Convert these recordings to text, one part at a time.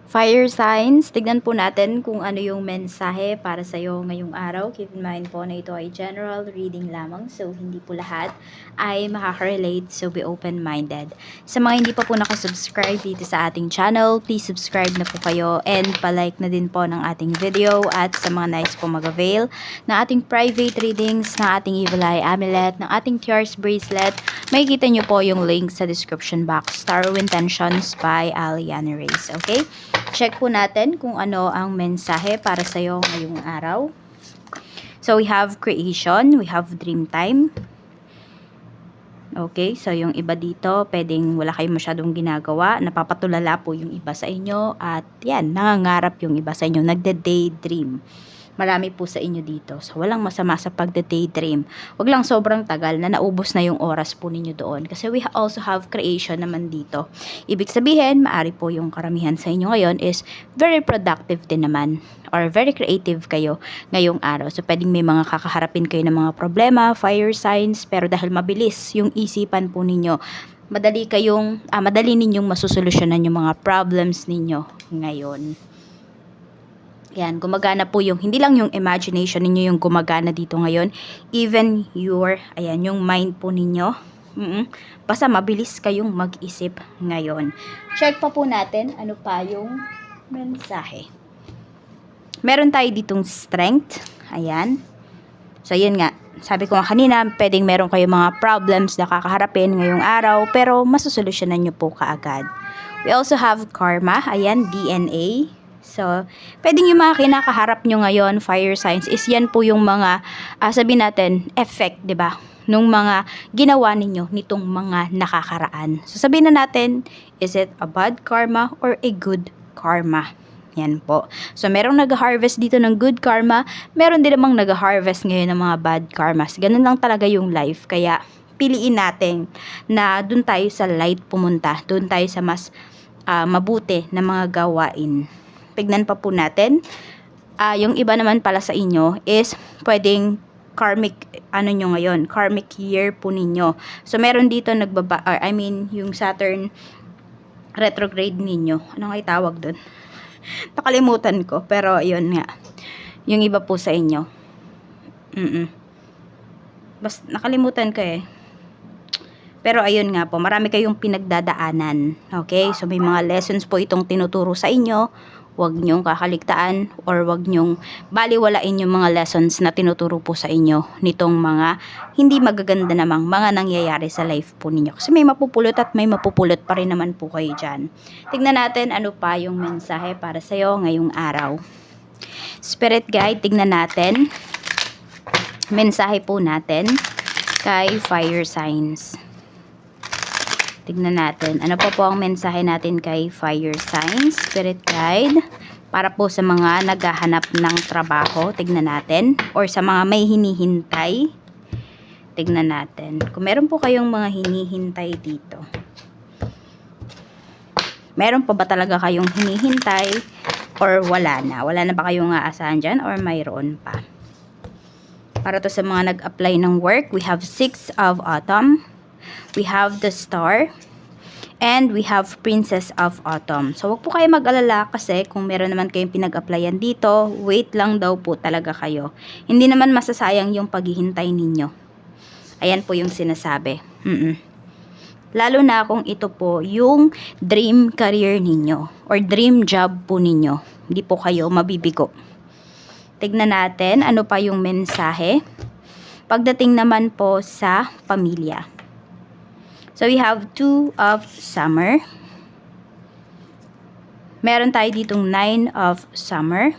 Fire signs, tignan po natin kung ano yung mensahe para sa iyo ngayong araw. Keep in mind po na ito ay general reading lamang, so hindi po lahat ay makaka-relate, so be open-minded. Sa mga hindi pa po nakasubscribe dito sa ating channel, please subscribe na po kayo and palike na din po ng ating video. At sa mga nice po mag-avail na ating private readings, na ating evil eye amulet, ng ating tears bracelet, makikita nyo po yung link sa description box. Tarot Intentions by Aliana Reyes, okay? Check po natin kung ano ang mensahe para sa iyo ngayong araw. So, we have creation, we have dream time. Okay, so yung iba dito, pwedeng wala kayong masyadong ginagawa, napapatulala po yung iba sa inyo, at yan, nangangarap yung iba sa inyo, nagde-daydream. Marami po sa inyo dito. So, walang masama sa pagde-daydream. Wag lang sobrang tagal na naubos na yung oras po ninyo doon. Kasi we also have creation naman dito. Ibig sabihin, maari po yung karamihan sa inyo ngayon is very productive din naman. Or very creative kayo ngayong araw. So, pwedeng may mga kakaharapin kayo ng mga problema, fire signs, pero dahil mabilis yung isipan po ninyo, madali ninyong masusolusyonan yung mga problems ninyo ngayon. Yan, gumagana po yung, hindi lang yung imagination ninyo yung gumagana dito ngayon, even yung mind po ninyo. Basta mabilis kayong mag-isip ngayon. Check pa po natin ano pa yung mensahe. Meron tayo ditong strength. Ayan. So, yun nga. Sabi ko nga kanina, pwedeng meron kayong mga problems na kakaharapin ngayong araw, pero masusolusyonan nyo po kaagad. We also have karma. Ayan, DNA. So, pwedeng yung mga kinakaharap nyo ngayon, fire signs, is yan po yung mga, sabihin natin, effect, di ba? Nung mga ginawa ninyo nitong mga nakakaraan. So, sabihin na natin, is it a bad karma or a good karma? Yan po. So, merong nag-harvest dito ng good karma, meron din namang nag-harvest ngayon ng mga bad karmas. Ganun lang talaga yung life. Kaya, piliin natin na dun tayo sa light pumunta, dun tayo sa mas mabuti na mga gawain. Tignan pa po natin. Yung iba naman pala sa inyo is pwedeng karmic, nyo ngayon, karmic year po ninyo. So, meron dito yung Saturn retrograde ninyo. Ano nga itawag dun? Nakalimutan ko, pero yun nga. Yung iba po sa inyo. Basta nakalimutan ko eh. Pero ayun nga po, marami kayong pinagdadaanan. Okay? So, may mga lessons po itong tinuturo sa inyo. Huwag nyong kakaligtaan or huwag nyong baliwalain yung mga lessons na tinuturo po sa inyo nitong mga hindi magaganda namang mga nangyayari sa life po ninyo. Kasi may mapupulot at may mapupulot pa rin naman po kayo dyan. Tignan natin ano pa yung mensahe para sa iyo ngayong araw. Spirit guide, tignan natin. Mensahe po natin kay fire signs. Tignan natin. Ano pa po ang mensahe natin kay fire signs, spirit guide, para po sa mga naghahanap ng trabaho. Tignan natin. Or sa mga may hinihintay. Tignan natin. Kung meron po kayong mga hinihintay dito. Meron pa ba talaga kayong hinihintay? Or wala na? Wala na ba kayong aasahan dyan? Or mayroon pa? Para to sa mga nag-apply ng work, we have 6 of Autumn. We have the Star. And we have Princess of Autumn. So, wag po kayo mag-alala kasi kung meron naman kayong pinag-applyan dito, wait lang daw po talaga kayo. Hindi naman masasayang yung paghihintay ninyo. Ayan po yung sinasabi. Lalo na kung ito po yung dream career ninyo or dream job po ninyo. Hindi po kayo mabibigo. Tignan natin ano pa yung mensahe. Pagdating naman po sa pamilya. So, we have 2 of Summer. Meron tayo ditong 9 of Summer.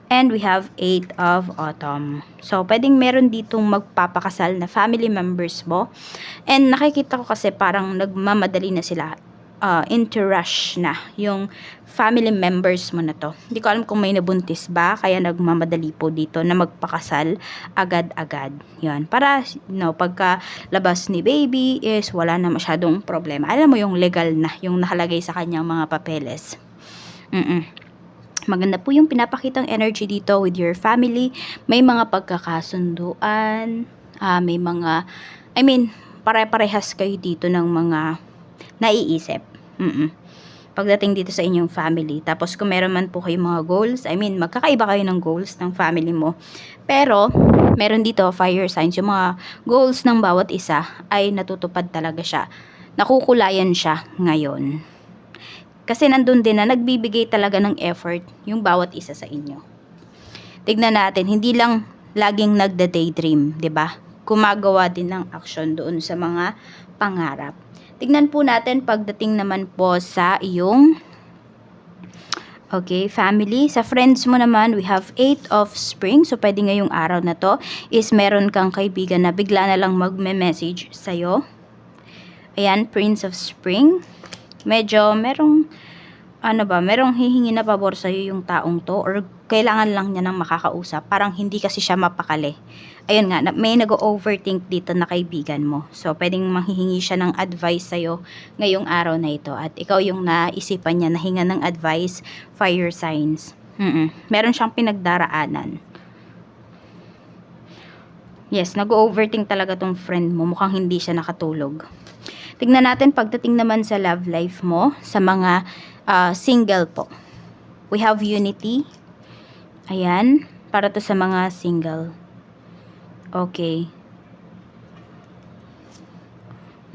And we have 8 of Autumn. So, pwedeng meron ditong magpapakasal na family members mo. And nakikita ko kasi parang nagmamadali na sila. Into rush na yung family members mo na to. Hindi ko alam kung may nabuntis ba, kaya nagmamadali po dito na magpakasal agad-agad. Yan. Para, pagka labas ni baby is wala na masyadong problema. Alam mo yung legal na, yung nakalagay sa kanyang mga papeles. Maganda po yung pinapakitang energy dito with your family. May mga pagkakasunduan, may mga, pare-parehas kayo dito ng mga naiisip. pagdating dito sa inyong family. Tapos kung meron man po kayong mga goals, I mean, magkakaiba kayo ng goals ng family mo. Pero, meron dito fire signs, yung mga goals ng bawat isa ay natutupad talaga siya. Nakukulayan siya ngayon. Kasi nandun din na nagbibigay talaga ng effort yung bawat isa sa inyo. Tignan natin, hindi lang laging nagda-daydream, 'di ba? Gumagawa din ng action doon sa mga pangarap. Tignan po natin pagdating naman po sa iyong family. Sa friends mo naman, we have 8 of spring. So, pwede ngayong araw na to is meron kang kaibigan na bigla na lang magme-message sa'yo. Ayan, Prince of Spring. Medyo merong hihingi na pabor sa'yo yung taong to, or kailangan lang niya ng makakausap. Parang hindi kasi siya mapakali. Ayun nga, may nag-overthink dito na kaibigan mo. So, pwedeng manghihingi siya ng advice sa'yo ngayong araw na ito. At ikaw yung naisipan niya na hinga ng advice, fire signs. Meron siyang pinagdaraanan. Yes, nag-overthink talaga tong friend mo. Mukhang hindi siya nakatulog. Tignan natin pagdating naman sa love life mo, sa mga single po. We have unity. Ayan, para to sa mga single. Okay.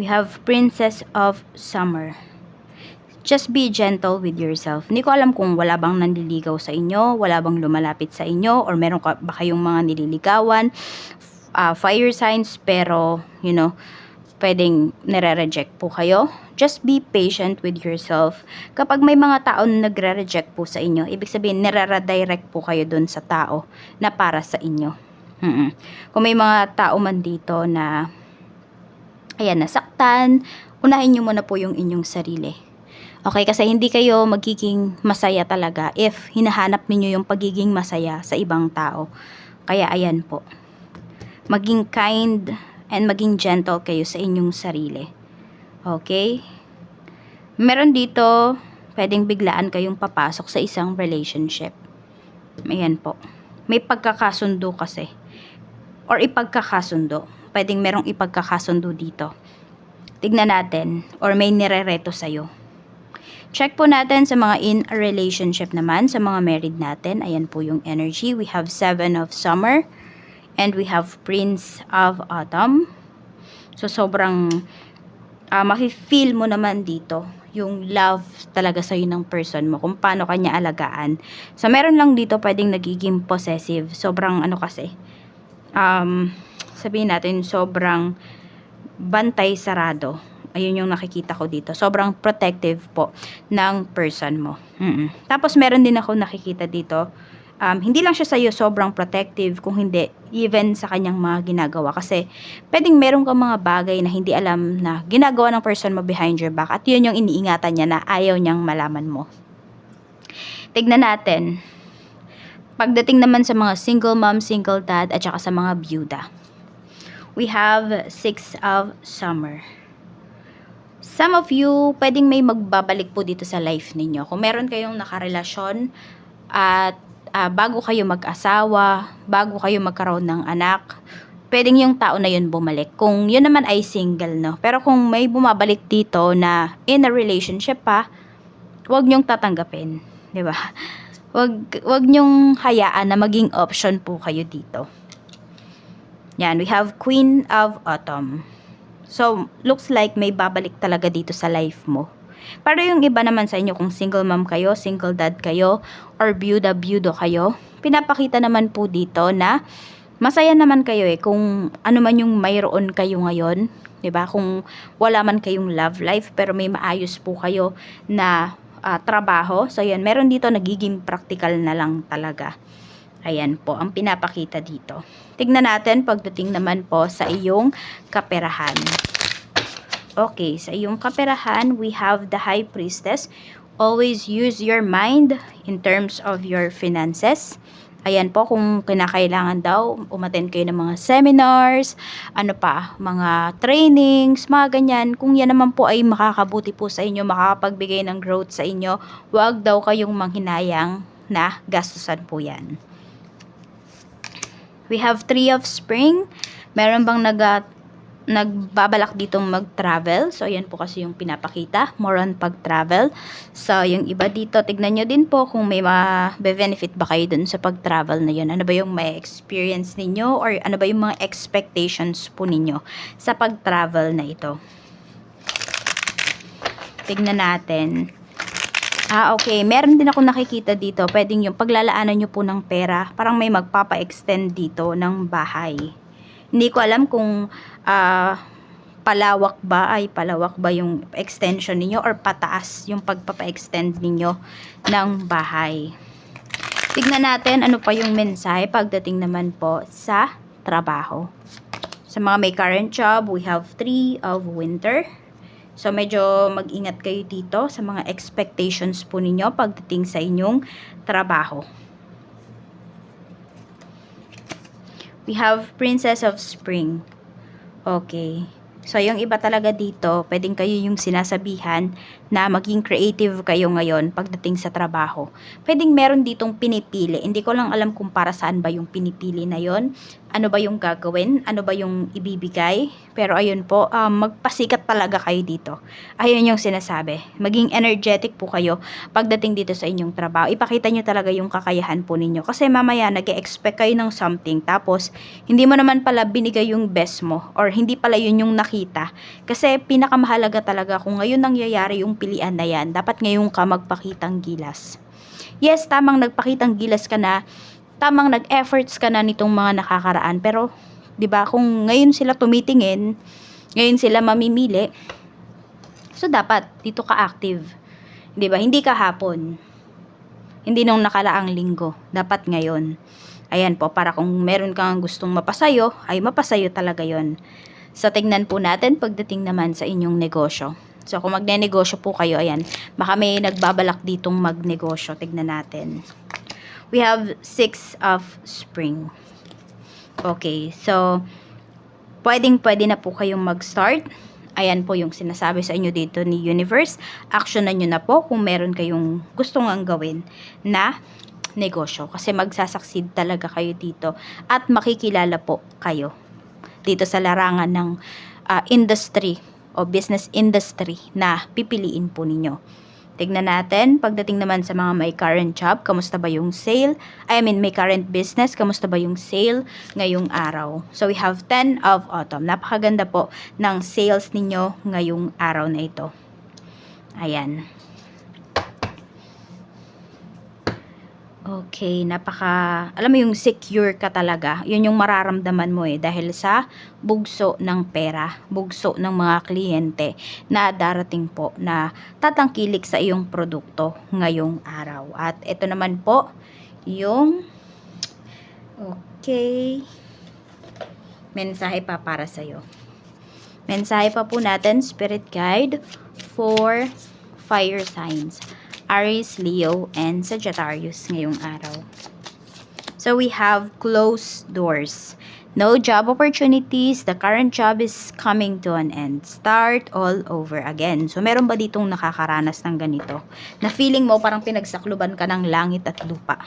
We have Princess of Summer. Just be gentle with yourself. Hindi ko alam kung wala bang nanliligaw sa inyo, wala bang lumalapit sa inyo, or meron ba kayong mga nililigawan, fire signs, pero, pwedeng nire-reject po kayo. Just be patient with yourself. Kapag may mga tao na nagre-reject po sa inyo, ibig sabihin, nire-redirect po kayo dun sa tao na para sa inyo. Kung may mga tao man dito na nasaktan, unahin nyo muna po yung inyong sarili. Okay, kasi hindi kayo magiging masaya talaga if hinahanap niyo yung pagiging masaya sa ibang tao. Kaya ayan po. Maging kind and maging gentle kayo sa inyong sarili. Okay? Meron dito, pwedeng biglaan kayong papasok sa isang relationship. Ayan po. May pagkakasundo kasi. Or ipagkakasundo. Pwedeng merong ipagkakasundo dito. Tignan natin. Or may nirereto sa'yo. Check po natin sa mga in a relationship naman. Sa mga married natin. Ayan po yung energy. We have 7 of Summer. And we have Prince of Autumn. So, sobrang mafe-feel mo naman dito yung love talaga sa'yo ng person mo. Kung paano kanya alagaan. So, meron lang dito pwedeng nagiging possessive. Sobrang kasi. Sabihin natin, sobrang bantay sarado. Ayun yung nakikita ko dito. Sobrang protective po ng person mo. Tapos, meron din ako nakikita dito. Hindi lang siya sa'yo sobrang protective, kung hindi, even sa kanyang mga ginagawa. Kasi, pwedeng meron kang mga bagay na hindi alam na ginagawa ng person mo behind your back. At yun yung iniingatan niya na ayaw niyang malaman mo. Tignan natin. Pagdating naman sa mga single mom, single dad, at saka sa mga byuda. We have 6 of Summer. Some of you, pwedeng may magbabalik po dito sa life ninyo. Kung meron kayong nakarelasyon at bago kayo mag-asawa, bago kayo magkaroon ng anak, pwedeng yung tao na yun bumalik. Kung yun naman ay single, no? Pero kung may bumabalik dito na in a relationship pa, huwag nyong tatanggapin. 'Di ba? Wag nyong hayaan na maging option po kayo dito. Yan, we have Queen of Autumn. So, looks like may babalik talaga dito sa life mo. Pero yung iba naman sa inyo, kung single mom kayo, single dad kayo, or byuda-byudo kayo, pinapakita naman po dito na masaya naman kayo kung ano man yung mayroon kayo ngayon, 'di ba? Kung wala man kayong love life, pero may maayos po kayo na trabaho. So, yan, meron dito nagiging practical na lang talaga. Ayan po, ang pinapakita dito. Tignan natin pagdating naman po sa iyong kaperahan. Okay, sa iyong kaperahan, we have the High Priestess. Always use your mind in terms of your finances. Ayan po, kung kinakailangan daw, umattend kayo ng mga seminars, mga trainings, mga ganyan. Kung yan naman po ay makakabuti po sa inyo, makakapagbigay ng growth sa inyo, huwag daw kayong manghinayang na gastusan po yan. We have 3 of Spring. Meron bang nagbabalak ditong mag-travel. So, ayan po kasi yung pinapakita. More on pag-travel. So, yung iba dito, tignan nyo din po kung may ma-benefit ba kayo dun sa pag-travel na yun. Ano ba yung may experience ninyo or ano ba yung mga expectations po ninyo sa pag-travel na ito. Tignan natin. Okay. Meron din ako nakikita dito. Pwedeng yung paglalaanan nyo po ng pera. Parang may magpapa-extend dito ng bahay. Hindi ko alam kung palawak ba yung extension ninyo or pataas yung pagpapa-extend ninyo ng bahay. Tignan natin ano pa yung mensahe pagdating naman po sa trabaho. Sa mga may current job, we have 3 of winter. So, medyo mag-ingat kayo dito sa mga expectations po ninyo pagdating sa inyong trabaho. We have Princess of Spring. Okay. So, yung iba talaga dito, pwedeng kayo yung sinasabihan na maging creative kayo ngayon pagdating sa trabaho. Pwedeng meron ditong pinipili. Hindi ko lang alam kung para saan ba yung pinipili na yon. Ano ba yung gagawin? Ano ba yung ibibigay? Pero ayun po, magpasikat talaga kayo dito. Ayun yung sinasabi. Maging energetic po kayo pagdating dito sa inyong trabaho. Ipakita nyo talaga yung kakayahan po ninyo. Kasi mamaya nag-expect kayo ng something. Tapos, hindi mo naman pala binigay yung best mo. Or hindi pala yun yung nakita. Kasi pinakamahalaga talaga kung ngayon nangyayari yung pilian na yan. Dapat ngayon ka magpakitang gilas. Yes, tamang nagpakitang gilas ka na, tamang nag-efforts ka na nitong mga nakakaraan, pero 'di ba kung ngayon sila tumitingin, ngayon sila mamimili, so dapat dito ka active. 'Di ba? Hindi kahapon. Hindi nung nakaraang linggo, dapat ngayon. Ayan po, para kung meron kang gustong mapasayo, ay mapasayo talaga 'yon. So tignan po natin pagdating naman sa inyong negosyo. So kung magne-negosyo po kayo, ayan, baka may nagbabalak ditong magnegosyo. Tignan natin. We have 6 of Spring. Okay, so pwede na po kayong mag-start. Ayan po yung sinasabi sa inyo dito ni Universe. Actionan nyo na po kung meron kayong gustong ang gawin na negosyo. Kasi magsasucceed talaga kayo dito at makikilala po kayo dito sa larangan ng industry o business industry na pipiliin po ninyo. Tignan natin, pagdating naman sa mga may current job, kamusta ba yung sale? May current business, kamusta ba yung sale ngayong araw? So, we have 10 of Autumn. Napakaganda po ng sales ninyo ngayong araw na ito. Ayan. Okay, alam mo yung secure ka talaga. Yun yung mararamdaman mo dahil sa bugso ng pera, bugso ng mga kliyente na darating po na tatangkilik sa iyong produkto ngayong araw. At ito naman po yung mensahe pa para sa iyo. Mensahe pa po natin, Spirit Guide for fire signs. Aries, Leo, and Sagittarius ngayong araw. So, we have closed doors. No job opportunities. The current job is coming to an end. Start all over again. So, meron ba ditong nakakaranas ng ganito? Na feeling mo parang pinagsakluban ka ng langit at lupa?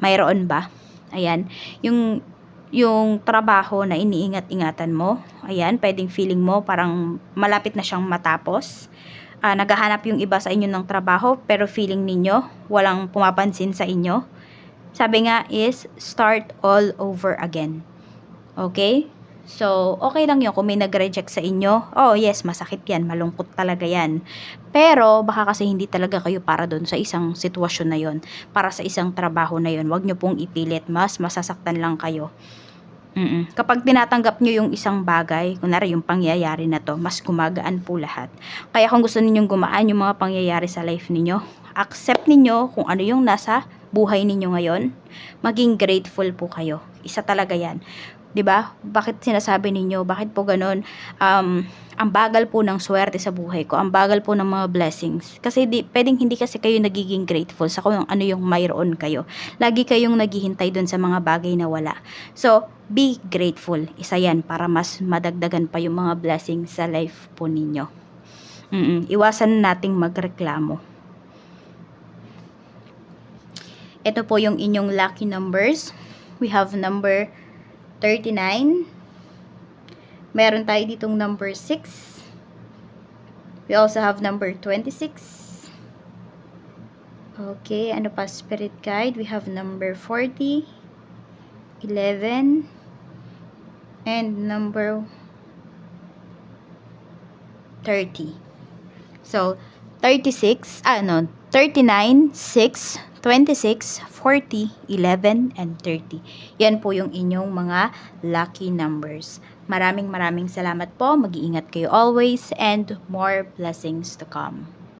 Mayroon ba? Ayan. Yung trabaho na iniingat-ingatan mo, ayan, pwedeng feeling mo parang malapit na siyang matapos. Naghahanap yung iba sa inyo ng trabaho pero feeling ninyo walang pumapansin sa inyo. Sabi nga is start all over again. Okay? So, okay lang yun kung may nag-reject sa inyo. Oh, yes, masakit yan. Malungkot talaga yan. Pero, baka kasi hindi talaga kayo para doon sa isang sitwasyon na yon, para sa isang trabaho na yon. Huwag nyo pong ipilit. Mas masasaktan lang kayo. Kapag tinatanggap nyo yung isang bagay, kunwari yung pangyayari na to, mas gumagaan po lahat. Kaya kung gusto ninyong gumaan yung mga pangyayari sa life ninyo, accept ninyo kung ano yung nasa buhay ninyo ngayon, maging grateful po kayo. Isa talaga yan. 'Di ba? Bakit sinasabi ninyo? Bakit po ganun? Ang bagal po ng swerte sa buhay ko. Ang bagal po ng mga blessings. Kasi pwedeng hindi kasi kayo nagiging grateful sa kung ano yung mayroon kayo. Lagi kayong naghihintay dun sa mga bagay na wala. So, be grateful. Isa yan para mas madagdagan pa yung mga blessings sa life po ninyo. Iwasan nating magreklamo. Ito po yung inyong lucky numbers. We have number 39, Meron tayo ditong number 6. We also have number 26. Okay, ano pa spirit guide? We have number 40, 11, and number 30. So, 39, 6, 26, 40, 11, and 30. Yan po yung inyong mga lucky numbers. Maraming salamat po. Mag-iingat kayo always and more blessings to come.